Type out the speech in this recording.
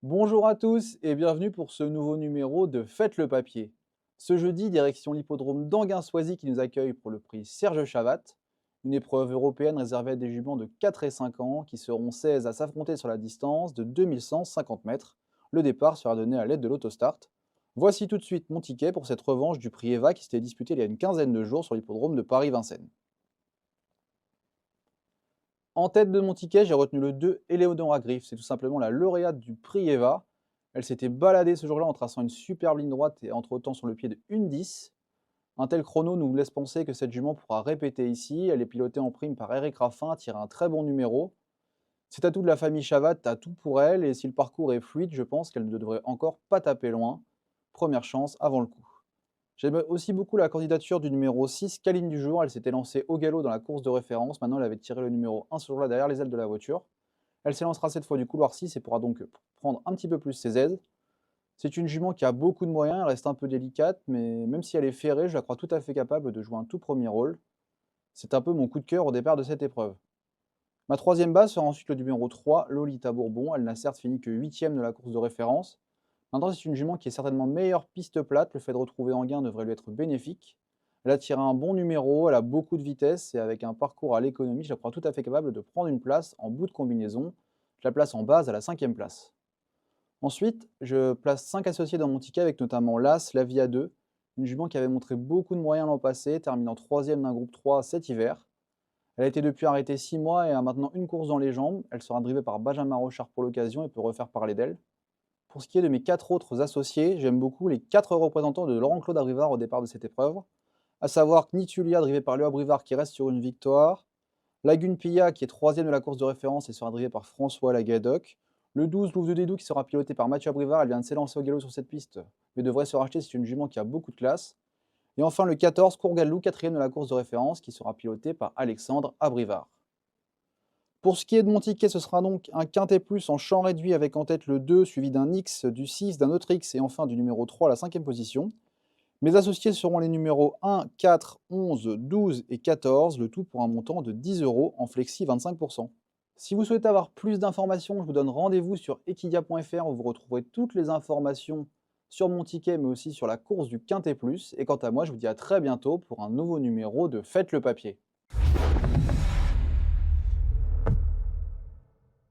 Bonjour à tous et bienvenue pour ce nouveau numéro de Faites le papier. Ce jeudi, direction l'hippodrome d'Anguin-Soisy qui nous accueille pour le prix Serge Chavat, une épreuve européenne réservée à des juments de 4 et 5 ans qui seront 16 à s'affronter sur la distance de 2150 mètres. Le départ sera donné à l'aide de l'autostart. Voici tout de suite mon ticket pour cette revanche du prix Eva qui s'était disputé il y a une quinzaine de jours sur l'hippodrome de Paris-Vincennes. En tête de mon ticket, j'ai retenu le 2 Éléonora Griff. C'est tout simplement la lauréate du prix Eva. Elle s'était baladée ce jour-là en traçant une superbe ligne droite et entre-temps sur le pied de 1,10. Un tel chrono nous laisse penser que cette jument pourra répéter ici. Elle est pilotée en prime par Eric Raffin, tire un très bon numéro. Cet atout de la famille Chavat a tout pour elle et si le parcours est fluide, je pense qu'elle ne devrait encore pas taper loin. Première chance avant le coup. J'aime aussi beaucoup la candidature du numéro 6, Caline du jour. Elle s'était lancée au galop dans la course de référence. Maintenant, elle avait tiré le numéro 1 ce jour-là derrière les ailes de la voiture. Elle s'élancera cette fois du couloir 6 et pourra donc prendre un petit peu plus ses aises. C'est une jument qui a beaucoup de moyens, elle reste un peu délicate, mais même si elle est ferrée, je la crois tout à fait capable de jouer un tout premier rôle. C'est un peu mon coup de cœur au départ de cette épreuve. Ma troisième base sera ensuite le numéro 3, Lolita Bourbon. Elle n'a certes fini que 8e de la course de référence. Maintenant, c'est une jument qui est certainement meilleure piste plate. Le fait de retrouver Anguin devrait lui être bénéfique. Elle a tiré un bon numéro, elle a beaucoup de vitesse et avec un parcours à l'économie, je la crois tout à fait capable de prendre une place en bout de combinaison. Je la place en base à la 5e place. Ensuite, je place 5 associés dans mon ticket avec notamment l'As, la Via 2, une jument qui avait montré beaucoup de moyens l'an passé, terminant 3e d'un groupe 3 cet hiver. Elle a été depuis arrêtée 6 mois et a maintenant une course dans les jambes. Elle sera drivée par Benjamin Rochard pour l'occasion et peut refaire parler d'elle. Pour ce qui est de mes 4 autres associés, j'aime beaucoup les 4 représentants de Laurent-Claude Abrivard au départ de cette épreuve, à savoir Knitulia drivé par Léo Abrivard qui reste sur une victoire, Lagune Pilla qui est 3e de la course de référence et sera drivé par François Lagadoc, le 12 Louvre de Dédou qui sera piloté par Mathieu Abrivard, elle vient de s'élancer au galop sur cette piste, mais devrait se racheter, c'est une jument qui a beaucoup de classe. Et enfin le 14 Courgalou, 4e de la course de référence qui sera piloté par Alexandre Abrivard. Pour ce qui est de mon ticket, ce sera donc un quintet plus en champ réduit avec en tête le 2, suivi d'un X, du 6, d'un autre X et enfin du numéro 3 à la 5e position. Mes associés seront les numéros 1, 4, 11, 12 et 14, le tout pour un montant de 10 euros en flexi 25%. Si vous souhaitez avoir plus d'informations, je vous donne rendez-vous sur equidia.fr où vous retrouverez toutes les informations sur mon ticket mais aussi sur la course du Quintet Plus. Et quant à moi, je vous dis à très bientôt pour un nouveau numéro de Faites le papier.